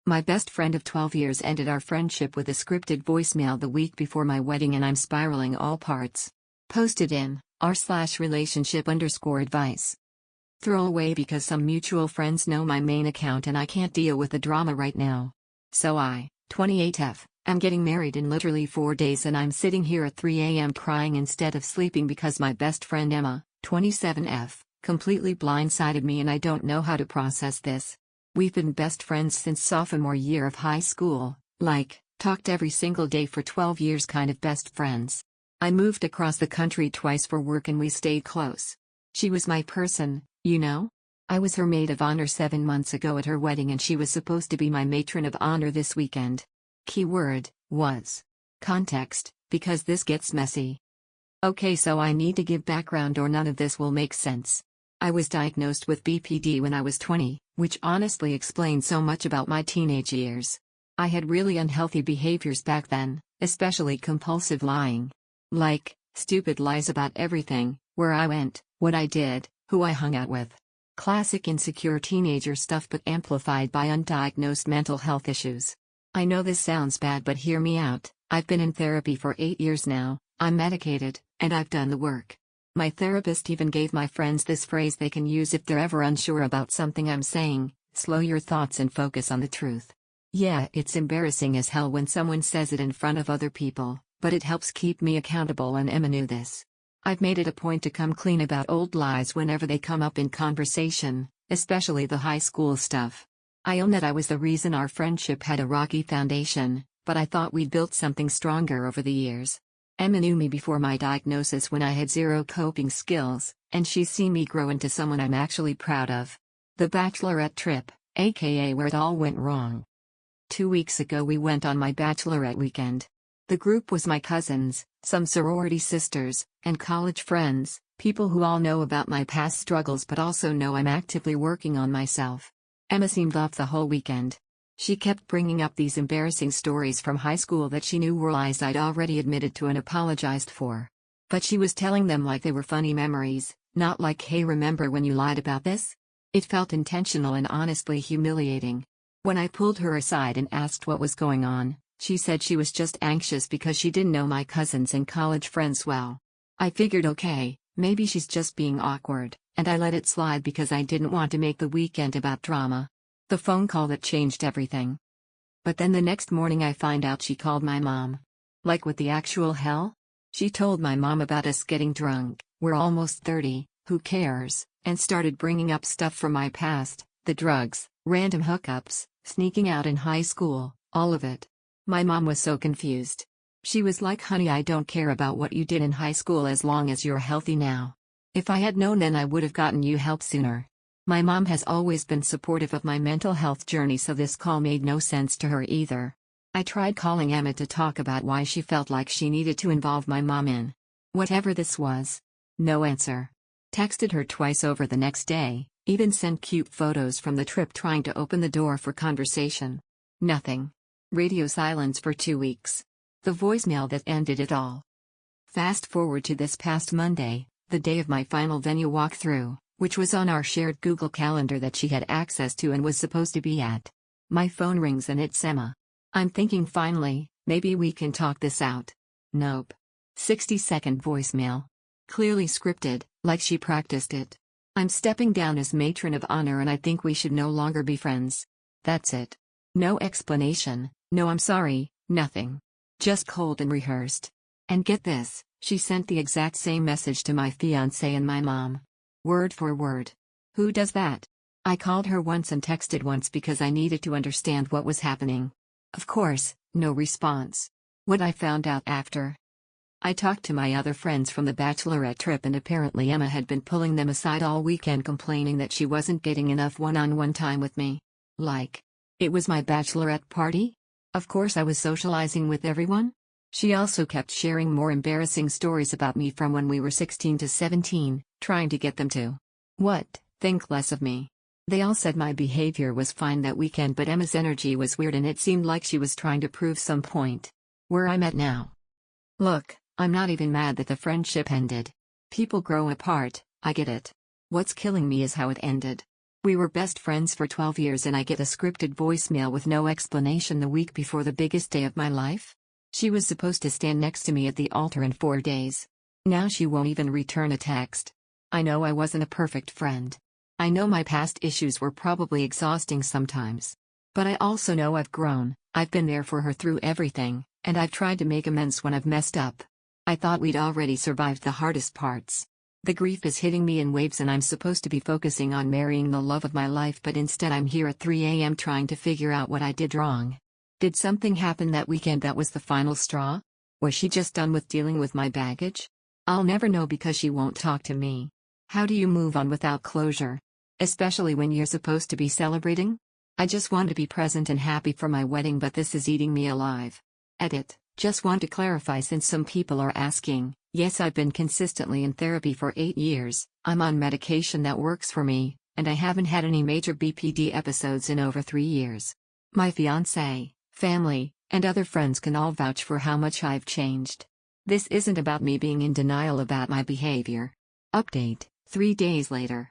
My best friend of 12 years ended our friendship with a scripted voicemail the week before my wedding, and I'm spiraling all parts. Posted in r/relationship_advice. Throwaway because some mutual friends know my main account and I can't deal with the drama right now. So I, 28F, am getting married in literally 4 days, and I'm sitting here at 3 a.m. crying instead of sleeping because my best friend Emma, 27F, completely blindsided me and I don't know how to process this. We've been best friends since sophomore year of high school, talked every single day for 12 years, kind of best friends. I moved across the country twice for work and we stayed close. She was my person, you know? I was her maid of honor 7 months ago at her wedding and she was supposed to be my matron of honor this weekend. Keyword was context, because this gets messy. Okay, so I need to give background or none of this will make sense. I was diagnosed with BPD when I was 20, which honestly explains so much about my teenage years. I had really unhealthy behaviors back then, especially compulsive lying. Stupid lies about everything, where I went, what I did, who I hung out with. Classic insecure teenager stuff, but amplified by undiagnosed mental health issues. I know this sounds bad, but hear me out. I've been in therapy for 8 years now, I'm medicated, and I've done the work. My therapist even gave my friends this phrase they can use if they're ever unsure about something I'm saying: slow your thoughts and focus on the truth. Yeah, it's embarrassing as hell when someone says it in front of other people, but it helps keep me accountable, and Emma knew this. I've made it a point to come clean about old lies whenever they come up in conversation, especially the high school stuff. I own that I was the reason our friendship had a rocky foundation, but I thought we'd built something stronger over the years. Emma knew me before my diagnosis when I had zero coping skills, and she's seen me grow into someone I'm actually proud of. The bachelorette trip, aka where it all went wrong. 2 weeks ago we went on my bachelorette weekend. The group was my cousins, some sorority sisters, and college friends, people who all know about my past struggles but also know I'm actively working on myself. Emma seemed off the whole weekend. She kept bringing up these embarrassing stories from high school that she knew were lies I'd already admitted to and apologized for. But she was telling them like they were funny memories, not like, hey, remember when you lied about this? It felt intentional and honestly humiliating. When I pulled her aside and asked what was going on, she said she was just anxious because she didn't know my cousins and college friends well. I figured, okay, maybe she's just being awkward, and I let it slide because I didn't want to make the weekend about drama. The phone call that changed everything. But then the next morning I find out she called my mom. Like, what the actual hell? She told my mom about us getting drunk, we're almost 30, who cares, and started bringing up stuff from my past, the drugs, random hookups, sneaking out in high school, all of it. My mom was so confused. She was like, honey, I don't care about what you did in high school as long as you're healthy now. If I had known then I would have gotten you help sooner. My mom has always been supportive of my mental health journey, so this call made no sense to her either. I tried calling Emma to talk about why she felt like she needed to involve my mom in whatever this was. No answer. Texted her twice over the next day, even sent cute photos from the trip trying to open the door for conversation. Nothing. Radio silence for 2 weeks. The voicemail that ended it all. Fast forward to this past Monday, the day of my final venue walkthrough, which was on our shared Google Calendar that she had access to and was supposed to be at. My phone rings and it's Emma. I'm thinking, finally, maybe we can talk this out. Nope. 60-second voicemail. Clearly scripted, like she practiced it. I'm stepping down as matron of honor and I think we should no longer be friends. That's it. No explanation, no I'm sorry, nothing. Just cold and rehearsed. And get this, she sent the exact same message to my fiancé and my mom. Word for word. Who does that? I called her once and texted once because I needed to understand what was happening. Of course, no response. What I found out after. I talked to my other friends from the bachelorette trip and apparently Emma had been pulling them aside all weekend complaining that she wasn't getting enough one-on-one time with me. It was my bachelorette party? Of course I was socializing with everyone. She also kept sharing more embarrassing stories about me from when we were 16 to 17, trying to get them to think less of me. They all said my behavior was fine that weekend, but Emma's energy was weird and it seemed like she was trying to prove some point. Where I'm at now. Look, I'm not even mad that the friendship ended. People grow apart, I get it. What's killing me is how it ended. We were best friends for 12 years and I get a scripted voicemail with no explanation the week before the biggest day of my life? She was supposed to stand next to me at the altar in 4 days. Now she won't even return a text. I know I wasn't a perfect friend. I know my past issues were probably exhausting sometimes. But I also know I've grown, I've been there for her through everything, and I've tried to make amends when I've messed up. I thought we'd already survived the hardest parts. The grief is hitting me in waves and I'm supposed to be focusing on marrying the love of my life, but instead I'm here at 3 a.m. trying to figure out what I did wrong. Did something happen that weekend that was the final straw? Was she just done with dealing with my baggage? I'll never know because she won't talk to me. How do you move on without closure? Especially when you're supposed to be celebrating? I just want to be present and happy for my wedding, but this is eating me alive. Edit. Just want to clarify since some people are asking. Yes, I've been consistently in therapy for 8 years, I'm on medication that works for me, and I haven't had any major BPD episodes in over 3 years. My fiancé, family, and other friends can all vouch for how much I've changed. This isn't about me being in denial about my behavior. Update, 3 days later.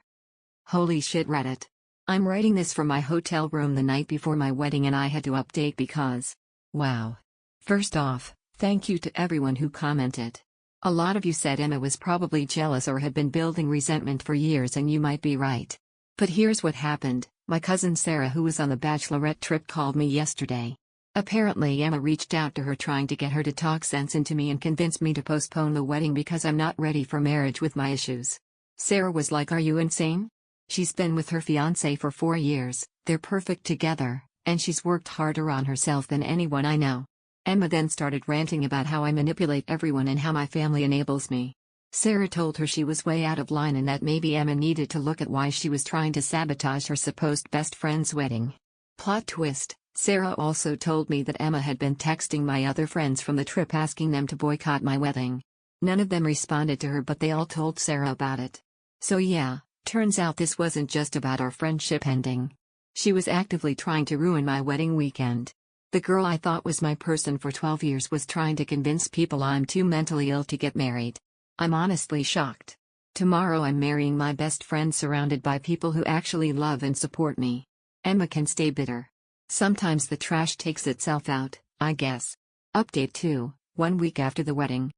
Holy shit, Reddit. I'm writing this from my hotel room the night before my wedding and I had to update because... wow. First off, thank you to everyone who commented. A lot of you said Emma was probably jealous or had been building resentment for years, and you might be right. But here's what happened. My cousin Sarah, who was on the bachelorette trip, called me yesterday. Apparently Emma reached out to her trying to get her to talk sense into me and convince me to postpone the wedding because I'm not ready for marriage with my issues. Sarah was like, "Are you insane? She's been with her fiancé for 4 years, they're perfect together, and she's worked harder on herself than anyone I know." Emma then started ranting about how I manipulate everyone and how my family enables me. Sarah told her she was way out of line and that maybe Emma needed to look at why she was trying to sabotage her supposed best friend's wedding. Plot twist, Sarah also told me that Emma had been texting my other friends from the trip asking them to boycott my wedding. None of them responded to her, but they all told Sarah about it. So yeah, turns out this wasn't just about our friendship ending. She was actively trying to ruin my wedding weekend. The girl I thought was my person for 12 years was trying to convince people I'm too mentally ill to get married. I'm honestly shocked. Tomorrow I'm marrying my best friend surrounded by people who actually love and support me. Emma can stay bitter. Sometimes the trash takes itself out, I guess. Update 2, 1 week after the wedding.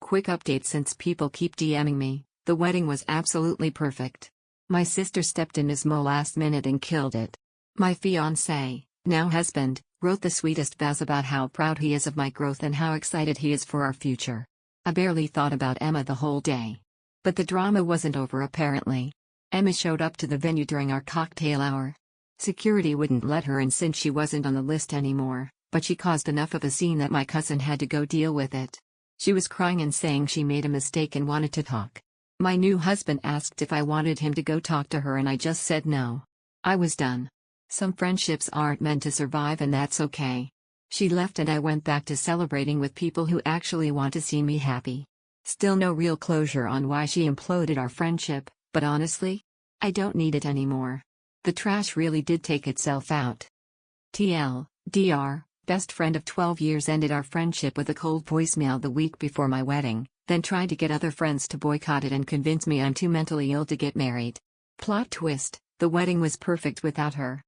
Quick update since people keep DMing me, the wedding was absolutely perfect. My sister stepped in as Mo last minute and killed it. My fiancé, now husband, wrote the sweetest vows about how proud he is of my growth and how excited he is for our future. I barely thought about Emma the whole day. But the drama wasn't over apparently. Emma showed up to the venue during our cocktail hour. Security wouldn't let her in since she wasn't on the list anymore, but she caused enough of a scene that my cousin had to go deal with it. She was crying and saying she made a mistake and wanted to talk. My new husband asked if I wanted him to go talk to her and I just said no. I was done. Some friendships aren't meant to survive and that's okay. She left and I went back to celebrating with people who actually want to see me happy. Still no real closure on why she imploded our friendship, but honestly, I don't need it anymore. The trash really did take itself out. TL, best friend of 12 years ended our friendship with a cold voicemail the week before my wedding, then tried to get other friends to boycott it and convince me I'm too mentally ill to get married. Plot twist, the wedding was perfect without her.